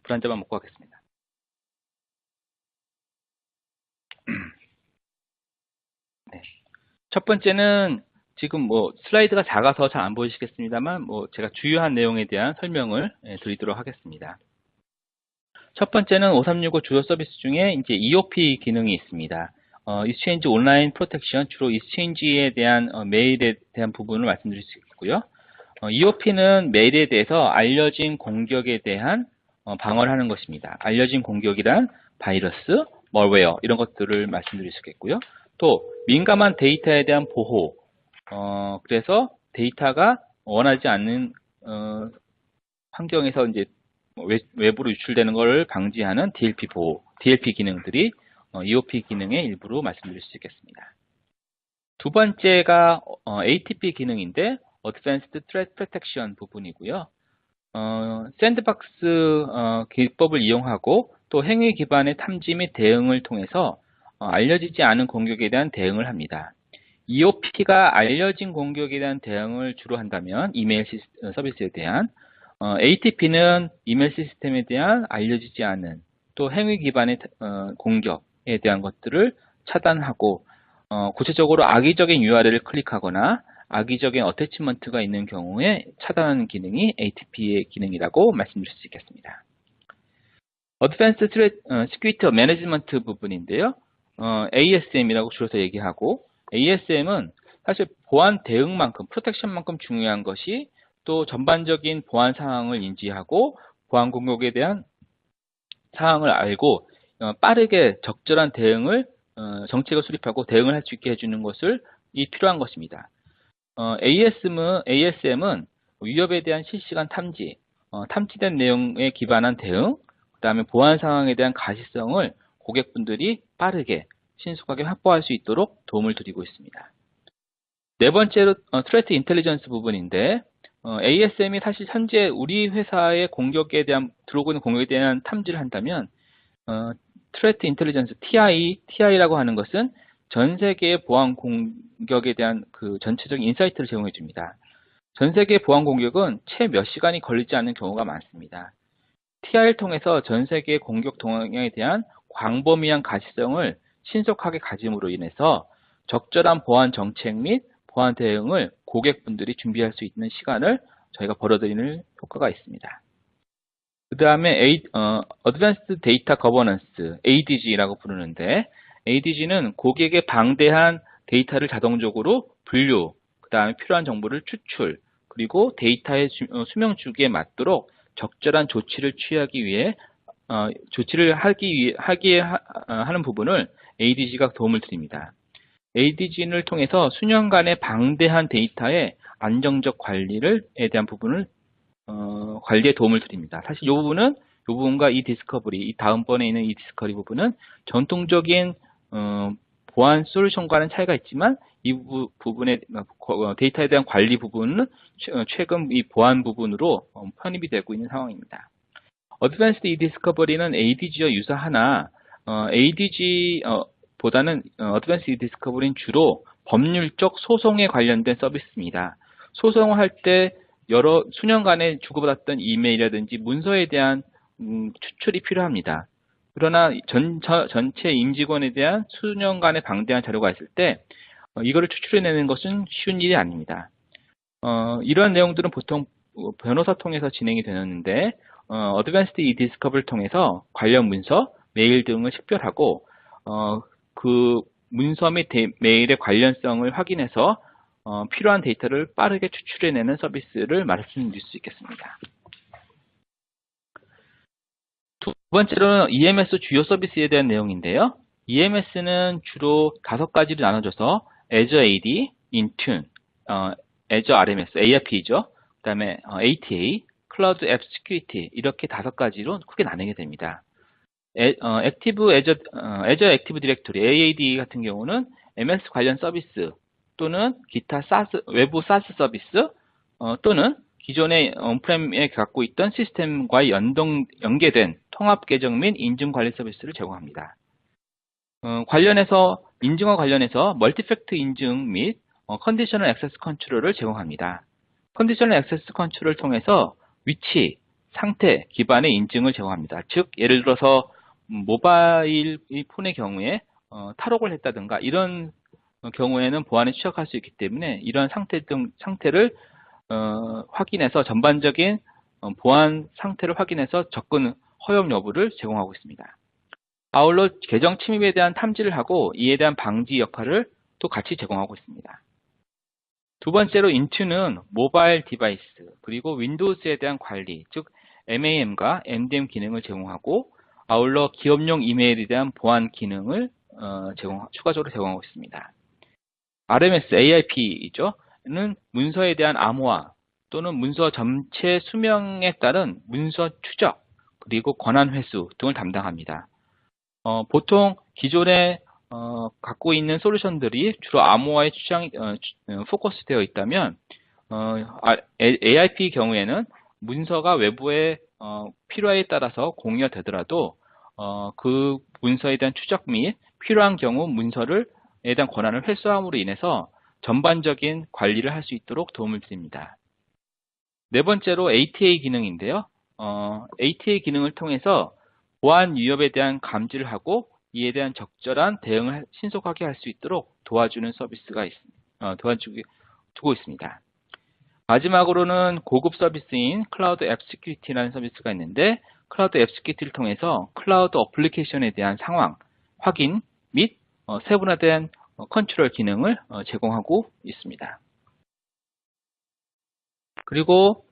A: 불 한 잔만 먹고 가겠습니다. 첫 번째는 지금 뭐 슬라이드가 작아서 잘 안 보이시겠습니다만 뭐 제가 주요한 내용에 대한 설명을 드리도록 하겠습니다. 첫 번째는 5365 주요 서비스 중에 이제 EOP 기능이 있습니다. Exchange 온라인 프로텍션, 주로 Exchange에 대한 메일에 대한 부분을 말씀드릴 수 있고요. EOP는 메일에 대해서 알려진 공격에 대한 방어를 하는 것입니다. 알려진 공격이란 바이러스, 멀웨어 이런 것들을 말씀드릴 수 있겠고요. 또 민감한 데이터에 대한 보호, 그래서 데이터가 원하지 않는 환경에서 이제 외부로 유출되는 것을 방지하는 DLP 보호, DLP 기능들이 EOP 기능의 일부로 말씀드릴 수 있겠습니다. 두 번째가 ATP 기능인데 Advanced Threat Protection 부분이고요. 샌드박스 기법을 이용하고 또 행위 기반의 탐지 및 대응을 통해서 알려지지 않은 공격에 대한 대응을 합니다. EOP가 알려진 공격에 대한 대응을 주로 한다면 이메일 서비스에 대한, ATP는 이메일 시스템에 대한 알려지지 않은 또 행위 기반의 공격에 대한 것들을 차단하고 구체적으로 악의적인 URL을 클릭하거나 악의적인 어태치먼트가 있는 경우에 차단하는 기능이 ATP의 기능이라고 말씀드릴 수 있겠습니다. Advanced Threat Security Management 부분인데요. ASM이라고 줄여서 얘기하고, ASM은 사실 보안 대응만큼, 프로텍션만큼 중요한 것이 또 전반적인 보안 상황을 인지하고 보안 공격에 대한 상황을 알고 빠르게 적절한 대응을 정책을 수립하고 대응을 할 수 있게 해주는 것을 필요한 것입니다. ASM은 위협에 대한 실시간 탐지, 탐지된 내용에 기반한 대응, 그 다음에 보안 상황에 대한 가시성을 고객분들이 빠르게 신속하게 확보할 수 있도록 도움을 드리고 있습니다. 네 번째로 Threat Intelligence 부분인데, ASM이 사실 현재 우리 회사의 공격에 대한, 들어오고 있는 공격에 대한 탐지를 한다면 Threat Intelligence, TI라고 하는 것은 전 세계의 보안 공격에 대한 그 전체적인 인사이트를 제공해 줍니다. 전 세계의 보안 공격은 채 몇 시간이 걸리지 않는 경우가 많습니다. TI를 통해서 전 세계의 공격 동향에 대한 광범위한 가시성을 신속하게 가짐으로 인해서 적절한 보안 정책 및 보안 대응을 고객분들이 준비할 수 있는 시간을 저희가 벌어들이는 효과가 있습니다. 그 다음에 Advanced Data Governance, ADG라고 부르는데, ADG는 고객의 방대한 데이터를 자동적으로 분류, 그 다음에 필요한 정보를 추출, 그리고 데이터의 수명 주기에 맞도록 적절한 조치를 취하기 위해 조치를 하는 부분을 ADG가 도움을 드립니다. ADG를 통해서 수년간의 방대한 데이터의 안정적 관리에 대한 부분을 관리에 도움을 드립니다. 사실 이 부분과 이 디스커버리, 이 다음번에 있는 이 디스커버리 부분은 전통적인 보안 솔루션과는 차이가 있지만 이 부분의 데이터에 대한 관리 부분은 최근 이 보안 부분으로 편입이 되고 있는 상황입니다. Advanced eDiscovery는 ADG와 유사하나 ADG보다는 Advanced eDiscovery는 주로 법률적 소송에 관련된 서비스입니다. 소송을 할 때 여러 수년간에 주고받았던 이메일이라든지 문서에 대한 추출이 필요합니다. 그러나 전체 임직원에 대한 수년간의 방대한 자료가 있을 때 이거를 추출해내는 것은 쉬운 일이 아닙니다. 이러한 내용들은 보통 변호사 통해서 진행이 되는데 Advanced eDiscovery를 통해서 관련 문서, 메일 등을 식별하고 그 문서 및 메일의 관련성을 확인해서 필요한 데이터를 빠르게 추출해내는 서비스를 말씀드릴 수 있겠습니다. 두 번째로는 EMS 주요 서비스에 대한 내용인데요. EMS는 주로 5가지로 나눠져서 Azure AD, Intune, Azure RMS, ARP죠. 그 다음에 ATA, Cloud App Security 이렇게 5가지로 크게 나누게 됩니다. Azure Active Directory, AAD 같은 경우는 MS 관련 서비스 또는 기타 외부 SaaS 서비스 또는 기존의 온프렘에 갖고 있던 시스템과 연계된 통합 계정 및 인증 관리 서비스를 제공합니다. 인증과 관련해서 멀티팩트 인증 및 컨디셔널 액세스 컨트롤을 제공합니다. 컨디셔널 액세스 컨트롤을 통해서 위치, 상태 기반의 인증을 제공합니다. 즉 예를 들어서 모바일 폰의 경우에 탈옥을 했다든가 이런 경우에는 보안에 추적할 수 있기 때문에 이러한 상태를 확인해서 전반적인 보안 상태를 확인해서 접근 허용 여부를 제공하고 있습니다. 아울러 계정 침입에 대한 탐지를 하고 이에 대한 방지 역할을 또 같이 제공하고 있습니다. 두 번째로 인투는 모바일 디바이스 그리고 윈도우즈에 대한 관리, 즉 MAM과 MDM 기능을 제공하고 아울러 기업용 이메일에 대한 보안 기능을 추가적으로 제공하고 있습니다. RMS, AIP죠. 는 문서에 대한 암호화 또는 문서 전체 수명에 따른 문서 추적 그리고 권한 회수 등을 담당합니다. 보통 기존에 갖고 있는 솔루션들이 주로 암호화에 포커스되어 있다면 AIP 경우에는 문서가 외부에 필요에 따라서 공유가 되더라도 그 문서에 대한 추적 및 필요한 경우 문서에 대한 권한을 회수함으로 인해서 전반적인 관리를 할 수 있도록 도움을 드립니다. 네 번째로 ATA 기능인데요. ATA 기능을 통해서 보안 위협에 대한 감지를 하고 이에 대한 적절한 대응을 신속하게 할 수 있도록 도와주는 서비스가 두고 있습니다. 마지막으로는 고급 서비스인 클라우드 앱 시큐리티라는 서비스가 있는데 클라우드 앱 시큐리티를 통해서 클라우드 어플리케이션에 대한 상황 확인 및 세분화된 컨트롤 기능을 제공하고 있습니다. 그리고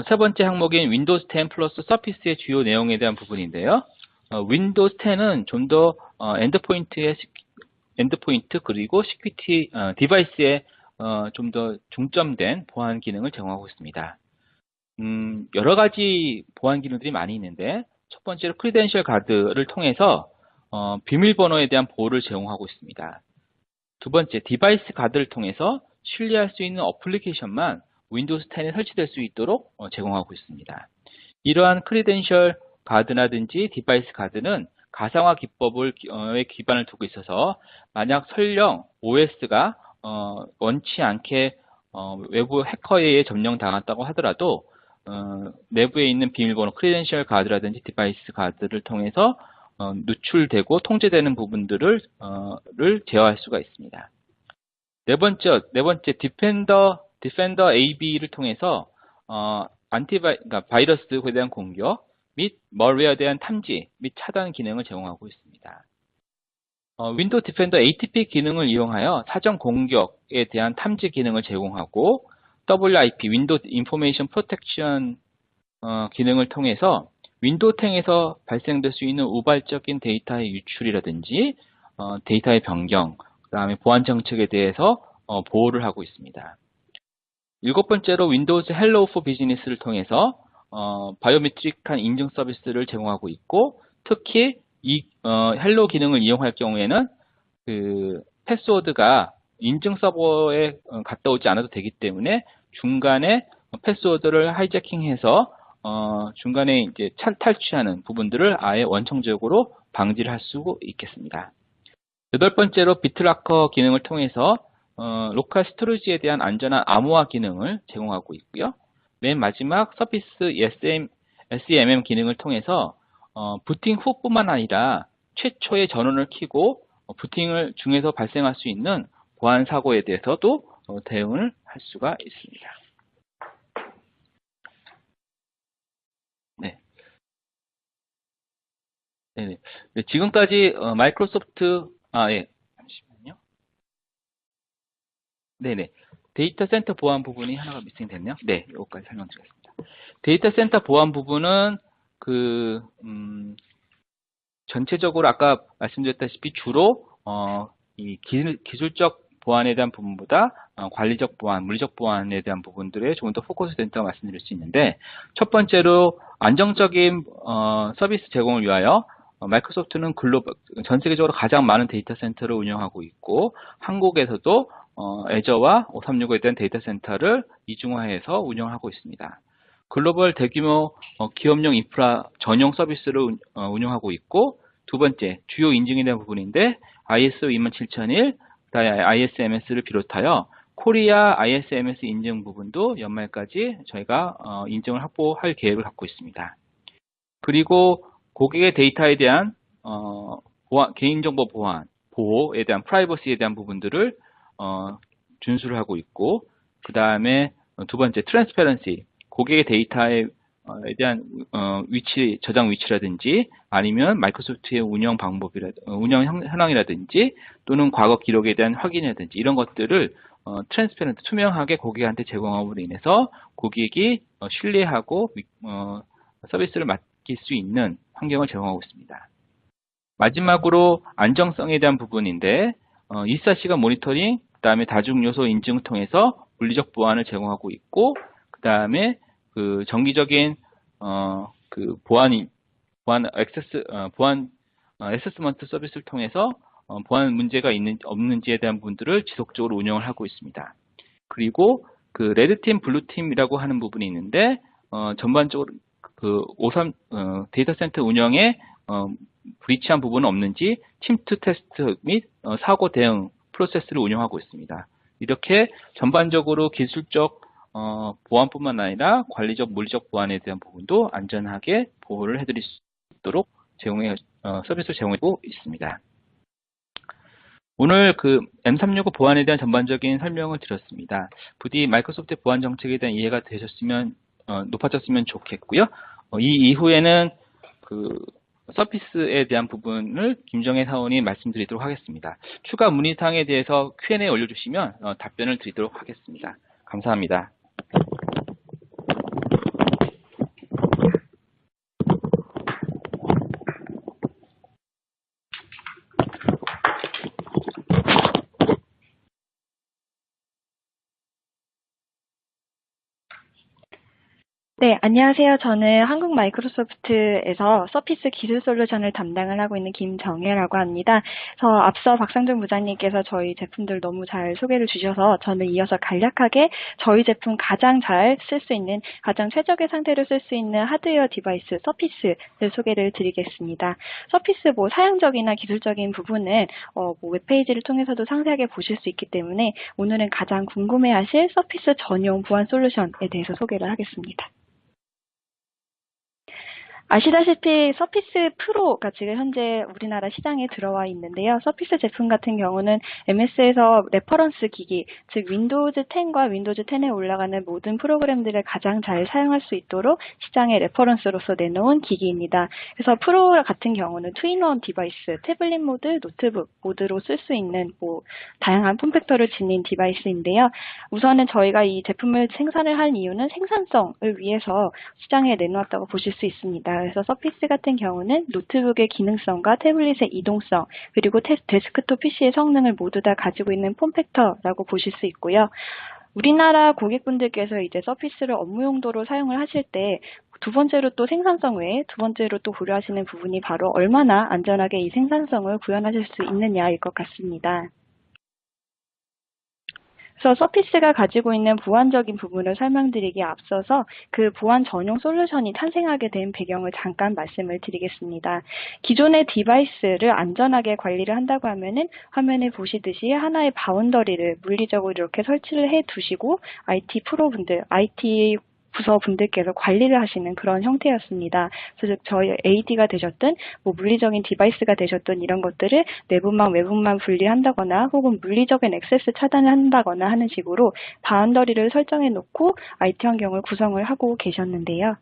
A: 세 번째 항목인 윈도우즈 10 플러스 서피스의 주요 내용에 대한 부분인데요. 윈도우즈 10은 좀 더 엔드포인트 그리고 시큐리티 디바이스에 좀 더 중점된 보안 기능을 제공하고 있습니다. 여러 가지 보안 기능들이 많이 있는데 첫 번째로 크리덴셜 가드를 통해서 비밀번호에 대한 보호를 제공하고 있습니다. 두 번째, 디바이스 가드를 통해서 신뢰할 수 있는 어플리케이션만 윈도우즈 10에 설치될 수 있도록 제공하고 있습니다. 이러한 크리덴셜 가드라든지 디바이스 가드는 가상화 기법에 기반을 두고 있어서 만약 설령 OS가 원치 않게 외부 해커에 의해 점령당했다고 하더라도 내부에 있는 비밀번호 크리덴셜 가드라든지 디바이스 가드를 통해서 누출되고 통제되는 부분들을 제어할 수가 있습니다. 네 번째 디펜더 AB를 통해서 그러니까 바이러스에 대한 공격 및 멀웨어에 대한 탐지 및 차단 기능을 제공하고 있습니다. 윈도우 디펜더 ATP 기능을 이용하여 사전 공격에 대한 탐지 기능을 제공하고 WIP, 윈도우 인포메이션 프로텍션 기능을 통해서 윈도우 10에서 발생될 수 있는 우발적인 데이터의 유출이라든지 데이터의 변경, 그 다음에 보안 정책에 대해서 보호를 하고 있습니다. 일곱 번째로 윈도우즈 헬로우 포 비즈니스를 통해서 바이오메트릭한 인증 서비스를 제공하고 있고 특히 이 헬로우 기능을 이용할 경우에는 그 패스워드가 인증 서버에 갔다 오지 않아도 되기 때문에 중간에 패스워드를 하이제킹해서 중간에 이제 탈취하는 부분들을 아예 원천적으로 방지를 할 수 있겠습니다. 여덟 번째로 비트라커 기능을 통해서 로컬 스토리지에 대한 안전한 암호화 기능을 제공하고 있고요. 맨 마지막 서비스 SEMM 기능을 통해서 부팅 후뿐만 아니라 최초의 전원을 켜고 부팅을 중에서 발생할 수 있는 보안 사고에 대해서도 대응을 할 수가 있습니다. 네. 네네. 네, 지금까지 마이크로소프트 예. 잠시만요. 네네. 데이터 센터 보안 부분이 하나가 미싱됐네요. 네, 이것까지 설명드리겠습니다. 데이터 센터 보안 부분은 전체적으로 아까 말씀드렸다시피 주로 이 기술적 보안에 대한 부분보다 관리적 보안, 물리적 보안에 대한 부분들에 조금 더 포커스 된다고 말씀드릴 수 있는데 첫 번째로 안정적인 서비스 제공을 위하여 마이크로소프트는 전 세계적으로 가장 많은 데이터 센터를 운영하고 있고 한국에서도 애저와 536에 대한 데이터 센터를 이중화해서 운영하고 있습니다. 글로벌 대규모 기업용 인프라 전용 서비스를 운영하고 있고 두 번째 주요 인증에 대한 부분인데 ISO 27001, ISMS를 비롯하여 코리아 ISMS 인증 부분도 연말까지 저희가 인증을 확보할 계획을 갖고 있습니다. 그리고 고객의 데이터에 대한 개인정보 보호에 대한 프라이버시에 대한 부분들을 준수를 하고 있고, 그 다음에 두 번째 트랜스페런시, 고객의 데이터에 대한 저장 위치라든지 아니면 마이크로소프트의 운영 운영 현황이라든지 또는 과거 기록에 대한 확인이라든지 이런 것들을 트랜스페런트 투명하게 고객한테 제공함으로 인해서 고객이 신뢰하고 서비스를 맡길 수 있는 환경을 제공하고 있습니다. 마지막으로 안정성에 대한 부분인데 24시간 모니터링, 그 다음에 다중요소 인증을 통해서 물리적 보안을 제공하고 있고, 그 다음에 그 정기적인 그 보안 어세스먼트 서비스를 통해서 보안 문제가 없는지에 대한 부분들을 지속적으로 운영을 하고 있습니다. 그리고 그 레드팀, 블루팀이라고 하는 부분이 있는데 전반적으로 그 데이터 센터 운영에 브리치한 부분은 없는지 침투 테스트 및 사고 대응 프로세스를 운영하고 있습니다. 이렇게 전반적으로 기술적 보안뿐만 아니라 관리적, 물리적 보안에 대한 부분도 안전하게 보호를 해드릴 수 있도록 서비스를 제공하고 있습니다. 오늘 그 M365 보안에 대한 전반적인 설명을 드렸습니다. 부디 마이크로소프트 보안 정책에 대한 이해가 되셨으면 높아졌으면 좋겠고요. 이 이후에는 그 서피스에 대한 부분을 김정혜 사원이 말씀드리도록 하겠습니다. 추가 문의사항에 대해서 Q&A 올려주시면 답변을 드리도록 하겠습니다. 감사합니다.
B: 네, 안녕하세요. 저는 한국 마이크로소프트에서 서피스 기술 솔루션을 담당을 하고 있는 김정혜라고 합니다. 앞서 박상준 부장님께서 저희 제품들 너무 잘 소개를 주셔서 저는 이어서 간략하게 저희 제품 가장 잘 쓸 수 있는, 가장 최적의 상태로 쓸 수 있는 하드웨어 디바이스 서피스를 소개를 드리겠습니다. 서피스 사양적이나 기술적인 부분은 웹페이지를 통해서도 상세하게 보실 수 있기 때문에 오늘은 가장 궁금해하실 서피스 전용 보안 솔루션에 대해서 소개를 하겠습니다. 아시다시피 서피스 프로가 지금 현재 우리나라 시장에 들어와 있는데요. 서피스 제품 같은 경우는 MS에서 레퍼런스 기기, 즉 윈도우즈 10과 윈도우즈 10에 올라가는 모든 프로그램들을 가장 잘 사용할 수 있도록 시장의 레퍼런스로서 내놓은 기기입니다. 그래서 프로 같은 경우는 투인원 디바이스, 태블릿 모드, 노트북 모드로 쓸 수 있는 다양한 폼팩터를 지닌 디바이스인데요. 우선은 저희가 이 제품을 생산을 한 이유는 생산성을 위해서 시장에 내놓았다고 보실 수 있습니다. 그래서 서피스 같은 경우는 노트북의 기능성과 태블릿의 이동성, 그리고 데스크톱 PC의 성능을 모두 다 가지고 있는 폼팩터라고 보실 수 있고요. 우리나라 고객분들께서 이제 서피스를 업무 용도로 사용을 하실 때 두 번째로 또 생산성 외에 두 번째로 또 고려하시는 부분이 바로 얼마나 안전하게 이 생산성을 구현하실 수 있느냐일 것 같습니다. 그래서 서피스가 가지고 있는 보안적인 부분을 설명드리기에 앞서서 그 보안 전용 솔루션이 탄생하게 된 배경을 잠깐 말씀을 드리겠습니다. 기존의 디바이스를 안전하게 관리를 한다고 하면은 화면에 보시듯이 하나의 바운더리를 물리적으로 이렇게 설치를 해 두시고 IT 프로분들, IT 부서분들께서 관리를 하시는 그런 형태였습니다. 그래서 저희 AD가 되셨든 물리적인 디바이스가 되셨든 이런 것들을 내부망, 외부망 분리한다거나 혹은 물리적인 액세스 차단을 한다거나 하는 식으로 바운더리를 설정해 놓고 IT 환경을 구성을 하고 계셨는데요.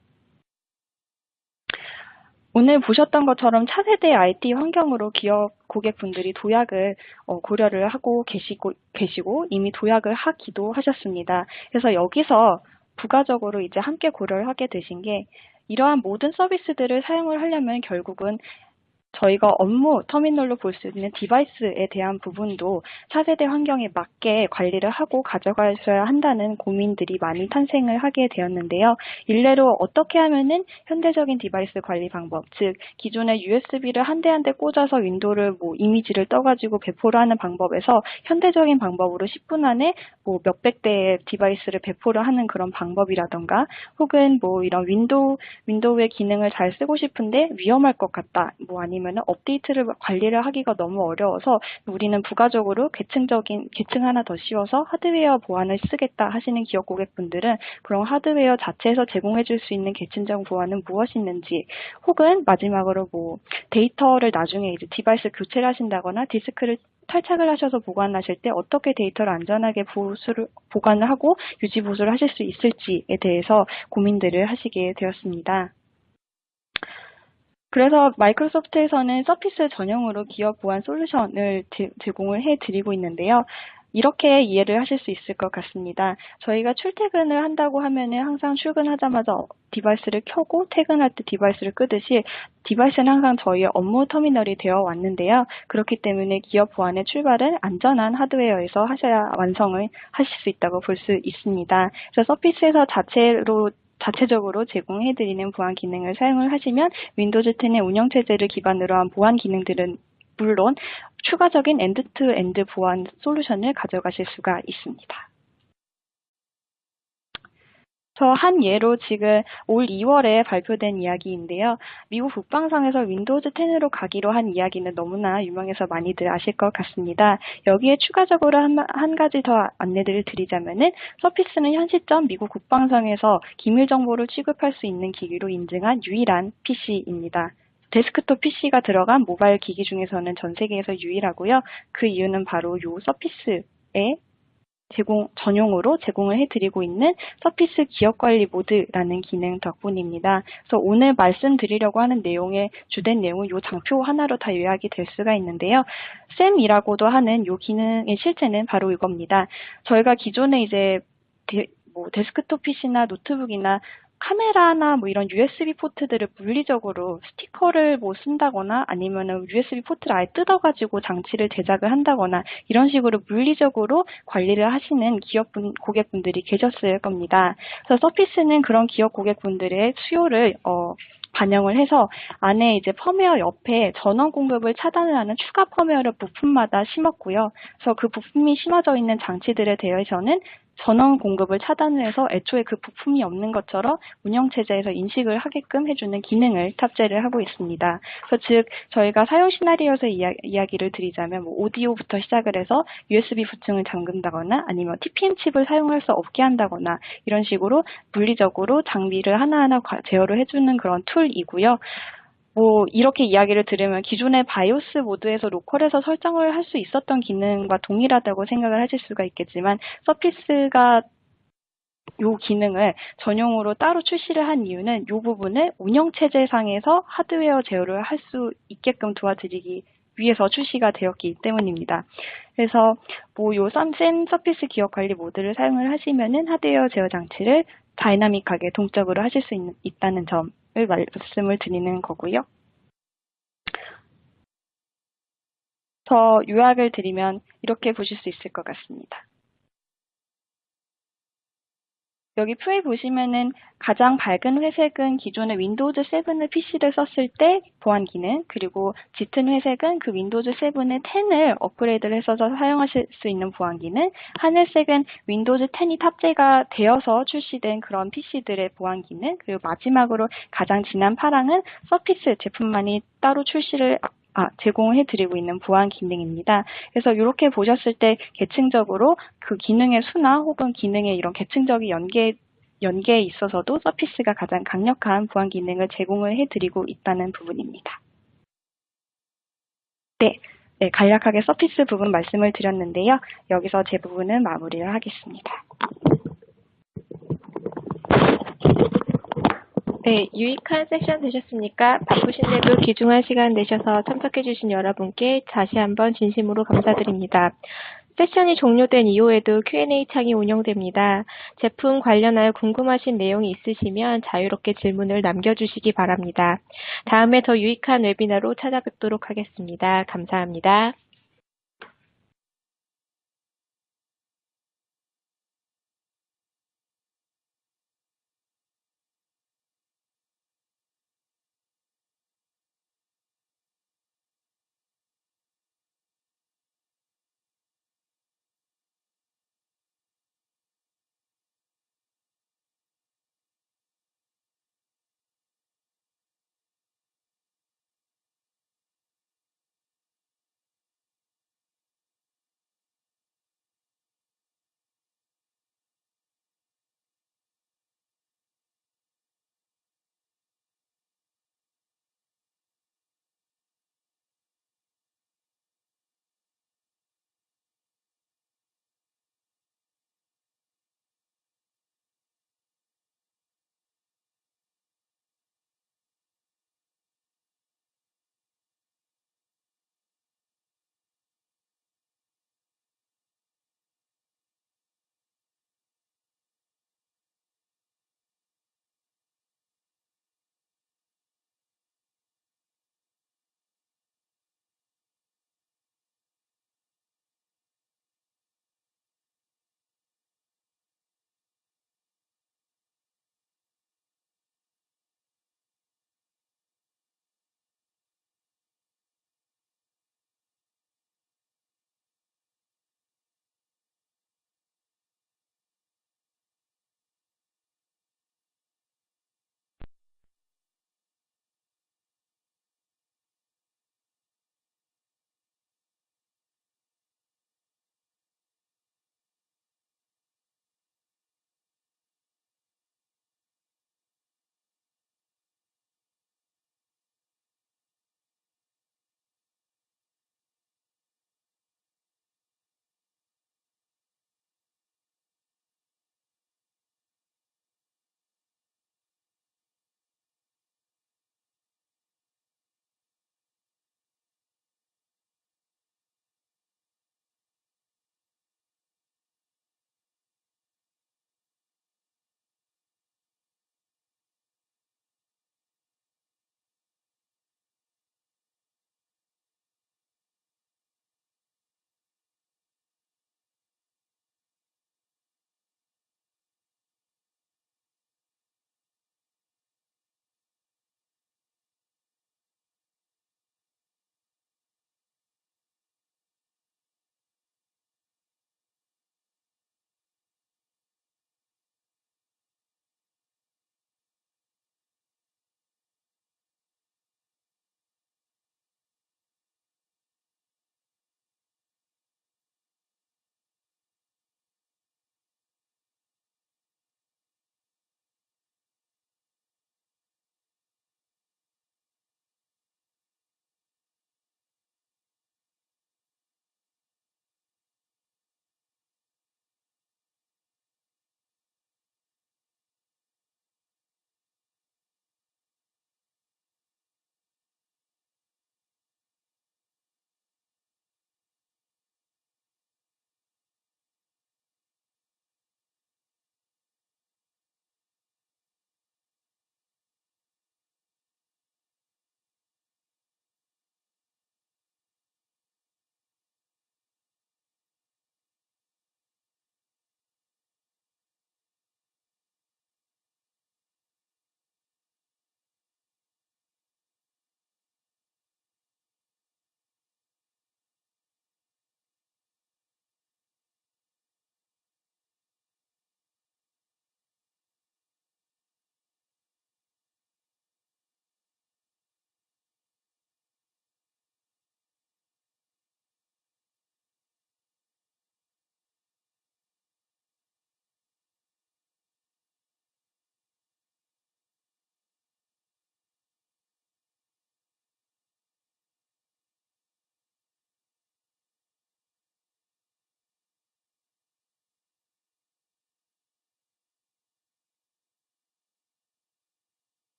B: 오늘 보셨던 것처럼 차세대 IT 환경으로 기업 고객분들이 도약을 고려를 하고 계시고 이미 도약을 하기도 하셨습니다. 그래서 여기서 부가적으로 이제 함께 고려를 하게 되신 게 이러한 모든 서비스들을 사용을 하려면 결국은 저희가 업무 터미널로 볼 수 있는 디바이스에 대한 부분도 차세대 환경에 맞게 관리를 하고 가져가셔야 한다는 고민들이 많이 탄생을 하게 되었는데요. 일례로 어떻게 하면은 현대적인 디바이스 관리 방법, 즉 기존의 USB를 한 대 한 대 꽂아서 윈도우를 이미지를 떠가지고 배포를 하는 방법에서 현대적인 방법으로 10분 안에 몇백 대의 디바이스를 배포를 하는 그런 방법이라던가 혹은 이런 윈도우의 기능을 잘 쓰고 싶은데 위험할 것 같다, 아니면 업데이트를 관리를 하기가 너무 어려워서 우리는 부가적으로 계층 하나 더 씌워서 하드웨어 보안을 쓰겠다 하시는 기업 고객분들은 그런 하드웨어 자체에서 제공해 줄 수 있는 계층적 보안은 무엇이 있는지, 혹은 마지막으로 데이터를 나중에 이제 디바이스 교체를 하신다거나 디스크를 탈착을 하셔서 보관하실 때 어떻게 데이터를 안전하게 보관을 하고 유지 보수를 하실 수 있을지에 대해서 고민들을 하시게 되었습니다. 그래서 마이크로소프트에서는 서피스 전용으로 기업 보안 솔루션을 제공을 해드리고 있는데요. 이렇게 이해를 하실 수 있을 것 같습니다. 저희가 출퇴근을 한다고 하면은 항상 출근하자마자 디바이스를 켜고 퇴근할 때 디바이스를 끄듯이 디바이스는 항상 저희의 업무 터미널이 되어 왔는데요. 그렇기 때문에 기업 보안의 출발은 안전한 하드웨어에서 하셔야 완성을 하실 수 있다고 볼 수 있습니다. 그래서 서피스에서 자체적으로 제공해드리는 보안 기능을 사용을 하시면 윈도우즈 10의 운영체제를 기반으로 한 보안 기능들은 물론 추가적인 엔드-투-엔드 보안 솔루션을 가져가실 수가 있습니다. 저 한 예로 지금 올 2월에 발표된 이야기인데요. 미국 국방성에서 윈도우즈 10으로 가기로 한 이야기는 너무나 유명해서 많이들 아실 것 같습니다. 여기에 추가적으로 한 가지 더 안내를 드리자면은 서피스는 현 시점 미국 국방성에서 기밀 정보를 취급할 수 있는 기기로 인증한 유일한 PC입니다. 데스크톱 PC가 들어간 모바일 기기 중에서는 전 세계에서 유일하고요. 그 이유는 바로 요 서피스에 전용으로 제공을 해드리고 있는 서피스 기업관리 모드라는 기능 덕분입니다. 그래서 오늘 말씀드리려고 하는 내용의 주된 내용은 이 장표 하나로 다 요약이 될 수가 있는데요. SAM이라고도 하는 이 기능의 실체는 바로 이겁니다. 저희가 기존에 이제 데스크톱 PC나 노트북이나 카메라나 이런 USB 포트들을 물리적으로 스티커를 쓴다거나 아니면은 USB 포트를 아예 뜯어가지고 장치를 제작을 한다거나 이런 식으로 물리적으로 관리를 하시는 고객분들이 계셨을 겁니다. 그래서 서피스는 그런 기업 고객분들의 수요를 반영을 해서 안에 이제 펌웨어 옆에 전원 공급을 차단을 하는 추가 펌웨어를 부품마다 심었고요. 그래서 그 부품이 심어져 있는 장치들에 대해서는 전원 공급을 차단을 해서 애초에 그 부품이 없는 것처럼 운영체제에서 인식을 하게끔 해주는 기능을 탑재를 하고 있습니다. 그래서 즉 저희가 사용 시나리오에서 이야기를 드리자면 오디오부터 시작을 해서 USB 부층을 잠근다거나 아니면 TPM 칩을 사용할 수 없게 한다거나 이런 식으로 물리적으로 장비를 하나하나 제어를 해주는 그런 툴이고요. 이렇게 이야기를 들으면 기존의 바이오스 모드에서 로컬에서 설정을 할 수 있었던 기능과 동일하다고 생각을 하실 수가 있겠지만 서피스가 이 기능을 전용으로 따로 출시를 한 이유는 이 부분을 운영체제상에서 하드웨어 제어를 할 수 있게끔 도와드리기 위해서 출시가 되었기 때문입니다. 그래서 요 샘 서피스 기업 관리 모드를 사용을 하시면은 하드웨어 제어 장치를 다이나믹하게 동적으로 하실 수 있다는 점을 말씀을 드리는 거고요. 더 요약을 드리면 이렇게 보실 수 있을 것 같습니다. 여기 표에 보시면은 가장 밝은 회색은 기존의 윈도우즈 7을 PC를 썼을 때 보안 기능, 그리고 짙은 회색은 그 윈도우즈 7의 10을 업그레이드를 해서 사용하실 수 있는 보안 기능, 하늘색은 윈도우즈 10이 탑재가 되어서 출시된 그런 PC들의 보안 기능, 그리고 마지막으로 가장 진한 파랑은 서피스 제품만이 따로 제공을 해드리고 있는 보안 기능입니다. 그래서 이렇게 보셨을 때 계층적으로 그 기능의 수나 혹은 기능의 이런 계층적인 연계에 있어서도 서피스가 가장 강력한 보안 기능을 제공을 해드리고 있다는 부분입니다. 네, 간략하게 서피스 부분 말씀을 드렸는데요. 여기서 제 부분은 마무리를 하겠습니다.
C: 네, 유익한 세션 되셨습니까? 바쁘신데도 귀중한 시간 내셔서 참석해주신 여러분께 다시 한번 진심으로 감사드립니다. 세션이 종료된 이후에도 Q&A 창이 운영됩니다. 제품 관련하여 궁금하신 내용이 있으시면 자유롭게 질문을 남겨주시기 바랍니다. 다음에 더 유익한 웨비나로 찾아뵙도록 하겠습니다. 감사합니다.